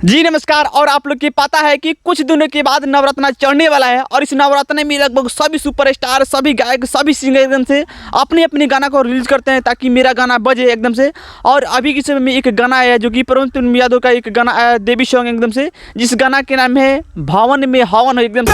जी नमस्कार। और आप लोग की पता है कि कुछ दिनों के बाद नवरत्न चढ़ने वाला है और इस नवरत्न में लगभग सभी सुपरस्टार, सभी गायक, सभी सिंगर एकदम से अपने अपने गाना को रिलीज करते हैं ताकि मेरा गाना बजे एकदम से। और अभी के समय में एक गाना आया जो कि परम यादव का एक गाना आया, देवी सॉन्ग एकदम से, जिस गाना के नाम है भावन में हवन एकदम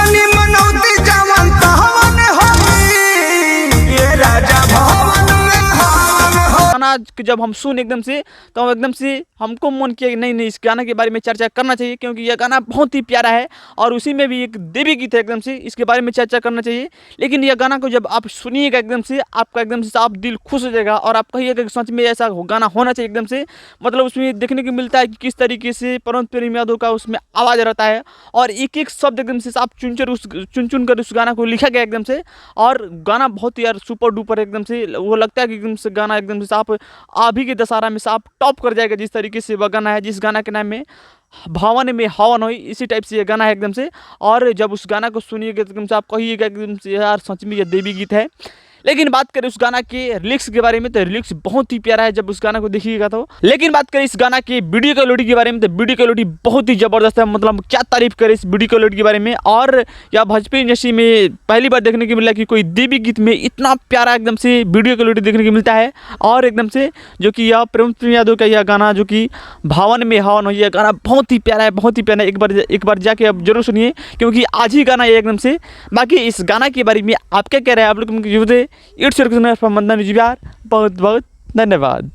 गाना। जब हम सुन एकदम से तो एकदम से हमको मन किया कि नहीं इस गाना के बारे में चर्चा करना चाहिए, क्योंकि यह गाना बहुत ही प्यारा है और उसी में भी एक देवी गीत है एकदम से, इसके बारे में चर्चा करना चाहिए। लेकिन यह गाना को जब आप सुनिएगा एकदम से आपका एकदम से आप दिल खुश हो जाएगा और आप कहिएगा कि सच में ऐसा गाना होना चाहिए एकदम से। मतलब उसमें देखने को मिलता है कि किस तरीके से परम यादव का उसमें आवाज़ रहता है और एक एक शब्द एकदम से आप चुन चुन कर उस गाना को लिखा गया एकदम से। और गाना बहुत ही यार सुपर डुपर एकदम से, वो लगता है कि एकदम से गाना एकदम से आप अभी के दशहरा में से आप टॉप कर जाएगा जिस तरीके से वह गाना है, जिस गाना के नाम में भावन में हवन हो, इसी टाइप से ये गाना है एकदम से। और जब उस गाना को सुनिएगा एकदम से आप कहिएगा एकदम से यार सच में ये देवी गीत है। लेकिन बात करें उस गाना के लिरिक्स के बारे में तो लिरिक्स बहुत ही प्यारा है जब उस गाना को देखिएगा तो। लेकिन बात करें इस गाना की वीडियो क्वालिटी के बारे में तो वीडियो क्वालिटी बहुत ही ज़बरदस्त है। मतलब क्या तारीफ करें इस वीडियो क्वालिटी के बारे में। और या भोजपुरी इंडस्ट्री में पहली बार देखने को मिला कि कोई देवी गीत में इतना प्यारा एकदम से वीडियो क्वालिटी देखने को मिलता है। और एकदम से जो कि यह परम यादव का यह गाना जो कि भावन में हवन हो, यह गाना बहुत ही प्यारा है, बहुत ही प्यारा है। एक बार जाके आप जरूर सुनिए क्योंकि आज ही गाना है एकदम से। बाकी इस गाना के बारे में आप क्या कह रहे हैं आप लोग, इट्स योर मंदन जी, बहुत बहुत धन्यवाद।